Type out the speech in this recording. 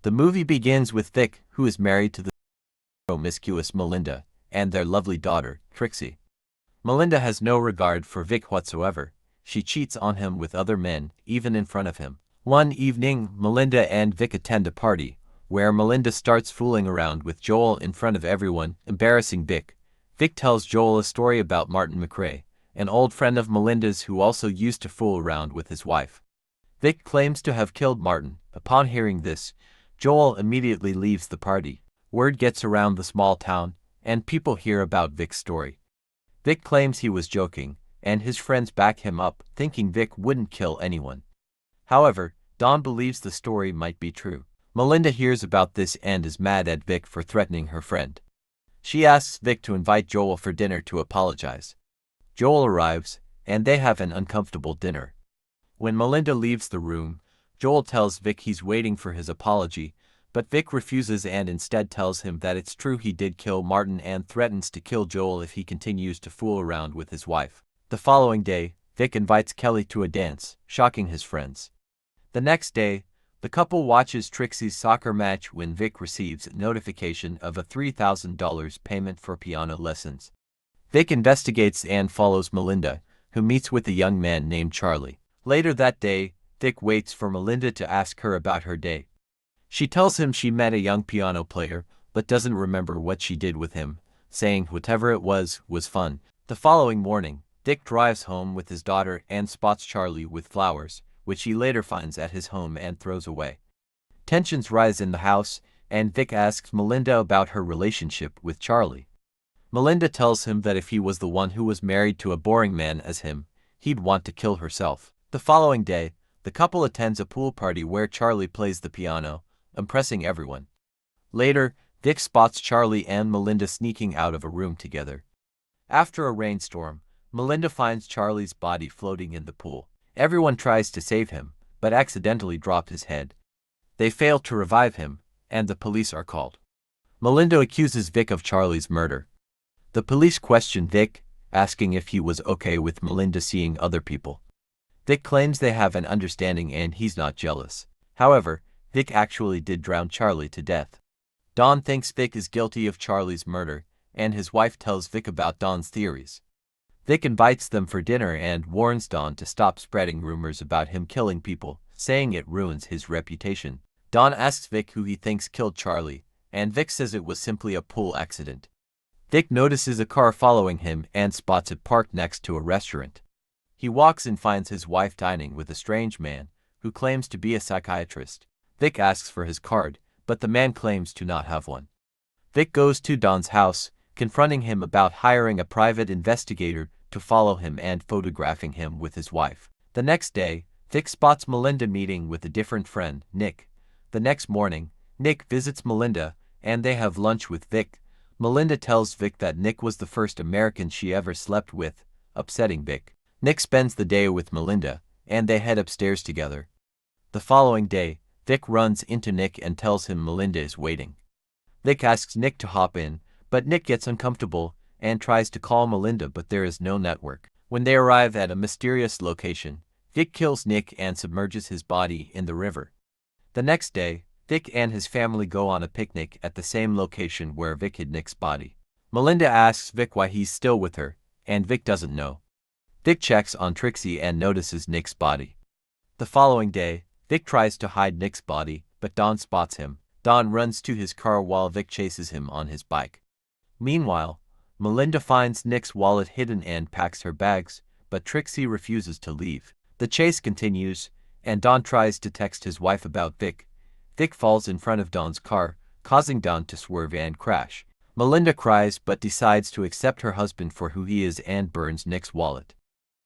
The movie begins with Vic, who is married to the promiscuous Melinda, and their lovely daughter, Trixie. Melinda has no regard for Vic whatsoever. She cheats on him with other men, even in front of him. One evening, Melinda and Vic attend a party, where Melinda starts fooling around with Joel in front of everyone, embarrassing Vic. Vic tells Joel a story about Martin McRae, an old friend of Melinda's who also used to fool around with his wife. Vic claims to have killed Martin. Upon hearing this, Joel immediately leaves the party. Word gets around the small town, and people hear about Vic's story. Vic claims he was joking, and his friends back him up, thinking Vic wouldn't kill anyone. However, Dawn believes the story might be true. Melinda hears about this and is mad at Vic for threatening her friend. She asks Vic to invite Joel for dinner to apologize. Joel arrives, and they have an uncomfortable dinner. When Melinda leaves the room, Joel tells Vic he's waiting for his apology, but Vic refuses and instead tells him that it's true he did kill Martin and threatens to kill Joel if he continues to fool around with his wife. The following day, Vic invites Kelly to a dance, shocking his friends. The next day, the couple watches Trixie's soccer match when Vic receives a notification of a $3,000 payment for piano lessons. Vic investigates and follows Melinda, who meets with a young man named Charlie. Later that day, Vic waits for Melinda to ask her about her day. She tells him she met a young piano player, but doesn't remember what she did with him, saying whatever it was fun. The following morning, Vic drives home with his daughter and spots Charlie with flowers, which he later finds at his home and throws away. Tensions rise in the house, and Vic asks Melinda about her relationship with Charlie. Melinda tells him that if he was the one who was married to a boring man as him, he'd want to kill herself. The following day, the couple attends a pool party where Charlie plays the piano, impressing everyone. Later, Vic spots Charlie and Melinda sneaking out of a room together. After a rainstorm, Melinda finds Charlie's body floating in the pool. Everyone tries to save him, but accidentally drop his head. They fail to revive him, and the police are called. Melinda accuses Vic of Charlie's murder. The police question Vic, asking if he was okay with Melinda seeing other people. Vic claims they have an understanding and he's not jealous. However, Vic actually did drown Charlie to death. Dawn thinks Vic is guilty of Charlie's murder, and his wife tells Vic about Dawn's theories. Vic invites them for dinner and warns Dawn to stop spreading rumors about him killing people, saying it ruins his reputation. Dawn asks Vic who he thinks killed Charlie, and Vic says it was simply a pool accident. Vic notices a car following him and spots it parked next to a restaurant. He walks and finds his wife dining with a strange man, who claims to be a psychiatrist. Vic asks for his card, but the man claims to not have one. Vic goes to Dawn's house, confronting him about hiring a private investigator to follow him and photographing him with his wife. The next day, Vic spots Melinda meeting with a different friend, Nick. The next morning, Nick visits Melinda, and they have lunch with Vic. Melinda tells Vic that Nick was the first American she ever slept with, upsetting Vic. Nick spends the day with Melinda, and they head upstairs together. The following day, Vic runs into Nick and tells him Melinda is waiting. Vic asks Nick to hop in, but Nick gets uncomfortable and tries to call Melinda, but there is no network. When they arrive at a mysterious location, Vic kills Nick and submerges his body in the river. The next day, Vic and his family go on a picnic at the same location where Vic hid Nick's body. Melinda asks Vic why he's still with her, and Vic doesn't know. Vic checks on Trixie and notices Nick's body. The following day, Vic tries to hide Nick's body, but Dawn spots him. Dawn runs to his car while Vic chases him on his bike. Meanwhile, Melinda finds Nick's wallet hidden and packs her bags, but Trixie refuses to leave. The chase continues, and Dawn tries to text his wife about Vic. Vic falls in front of Dawn's car, causing Dawn to swerve and crash. Melinda cries but decides to accept her husband for who he is and burns Nick's wallet.